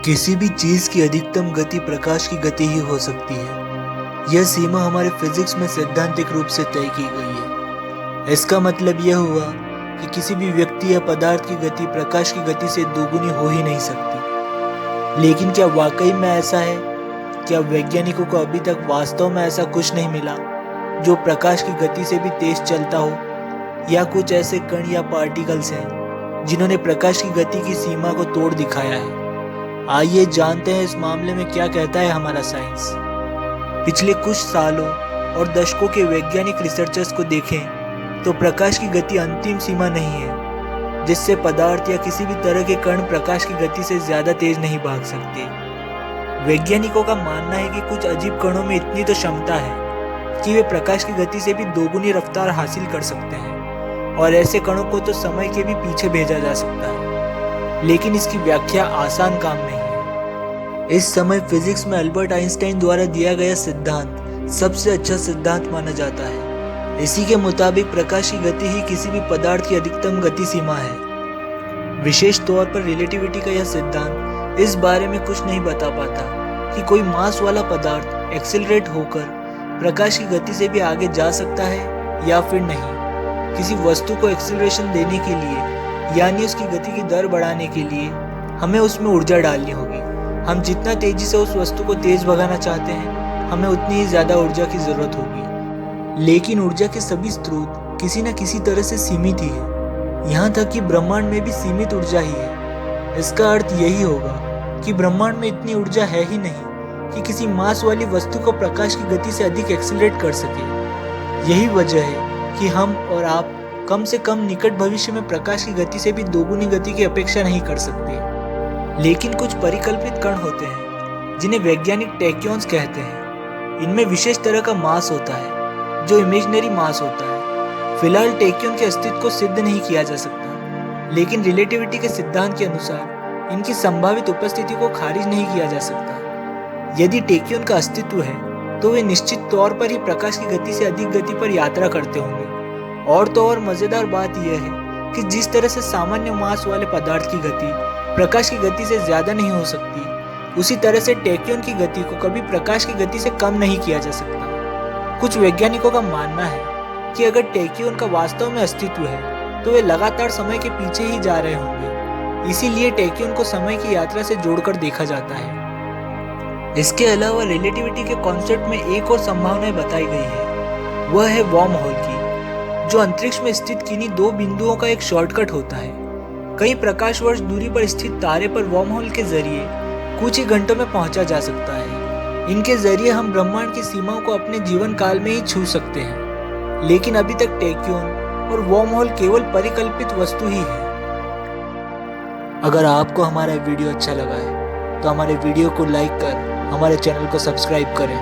किसी भी चीज की अधिकतम गति प्रकाश की गति ही हो सकती है। यह सीमा हमारे फिजिक्स में सैद्धांतिक रूप से तय की गई है। इसका मतलब यह हुआ कि किसी भी व्यक्ति या पदार्थ की गति प्रकाश की गति से दोगुनी हो ही नहीं सकती। लेकिन क्या वाकई में ऐसा है? क्या वैज्ञानिकों को अभी तक वास्तव में ऐसा कुछ नहीं मिला जो प्रकाश की गति से भी तेज चलता हो, या कुछ ऐसे कण या पार्टिकल्स हैं जिन्होंने प्रकाश की गति की सीमा को तोड़ दिखाया है? आइए जानते हैं इस मामले में क्या कहता है हमारा साइंस। पिछले कुछ सालों और दशकों के वैज्ञानिक रिसर्चर्स को देखें तो प्रकाश की गति अंतिम सीमा नहीं है जिससे पदार्थ या किसी भी तरह के कण प्रकाश की गति से ज्यादा तेज नहीं भाग सकते। वैज्ञानिकों का मानना है कि कुछ अजीब कणों में इतनी तो क्षमता है कि वे प्रकाश की गति से भी दोगुनी रफ्तार हासिल कर सकते हैं, और ऐसे कणों को तो समय के भी पीछे भेजा जा सकता है। लेकिन इसकी व्याख्या आसान काम नहीं है। इस समय फिजिक्स में अल्बर्ट आइंस्टाइन द्वारा दिया गया सिद्धांत सबसे अच्छा सिद्धांत माना जाता है। इसी के मुताबिक प्रकाश की गति ही किसी भी पदार्थ की अधिकतम गति सीमा है। विशेष तौर पर रिलेटिविटी का यह सिद्धांत इस बारे में कुछ नहीं बता पाता कि कोई मास वाला पदार्थ एक्सेलरेट होकर प्रकाश की गति से भी आगे जा सकता है या फिर नहीं। किसी वस्तु को एक्सेलरेशन देने के लिए, यानी उसकी गति की दर बढ़ाने के लिए, हमें उसमें ऊर्जा डालनी होगी। हम जितना तेजी से उस वस्तु को तेज भगाना चाहते हैं, हमें उतनी ही ज्यादा ऊर्जा की जरूरत होगी। लेकिन ऊर्जा के सभी स्रोत किसी न किसी तरह से सीमित ही है। यहाँ तक कि ब्रह्मांड में भी सीमित ऊर्जा ही है। इसका अर्थ यही होगा कि ब्रह्मांड में इतनी ऊर्जा है ही नहीं कि किसी मास वाली वस्तु को प्रकाश की गति से अधिक एक्सेलरेट कर सके। यही वजह है कि हम और आप कम से कम निकट भविष्य में प्रकाश की गति से भी दोगुनी गति की अपेक्षा नहीं कर सकते। लेकिन कुछ परिकल्पित कण होते हैं जिन्हें वैज्ञानिक टैक्योन्स कहते हैं। इनमें विशेष तरह का मास होता है जो इमेजिनरी मास होता है। फिलहाल टैक्योन के अस्तित्व को सिद्ध नहीं किया जा सकता, लेकिन रिलेटिविटी के सिद्धांत के अनुसार इनकी संभावित उपस्थिति को खारिज नहीं किया जा सकता। यदि टैक्योन का अस्तित्व है तो वे निश्चित तौर पर ही प्रकाश की गति से अधिक गति पर यात्रा करते होंगे। और तो और मजेदार बात यह है कि जिस तरह से सामान्य मास वाले पदार्थ की गति प्रकाश की गति से ज्यादा नहीं हो सकती, उसी तरह से टैक्योन की गति को कभी प्रकाश की गति से कम नहीं किया जा सकता। कुछ वैज्ञानिकों का मानना है कि अगर टैक्योन का वास्तव में अस्तित्व है तो वे लगातार समय के पीछे ही जा रहे होंगे। इसीलिए टैक्योन को समय की यात्रा से जोड़कर देखा जाता है। इसके अलावा रिलेटिविटी के कॉन्सेप्ट में एक और संभावना बताई गई है, वह है वर्म होल की, जो अंतरिक्ष में स्थित किन्हीं दो बिंदुओं का एक शॉर्टकट होता है। कई प्रकाश वर्ष दूरी पर स्थित तारे पर वर्म होल के जरिए कुछ ही घंटों में पहुंचा जा सकता है। इनके जरिए हम ब्रह्मांड की सीमाओं को अपने जीवन काल में ही छू सकते हैं। लेकिन अभी तक टैक्योन और वर्म होल केवल परिकल्पित वस्तु ही है। अगर आपको हमारा वीडियो अच्छा लगा है तो हमारे वीडियो को लाइक कर हमारे चैनल को सब्सक्राइब करें।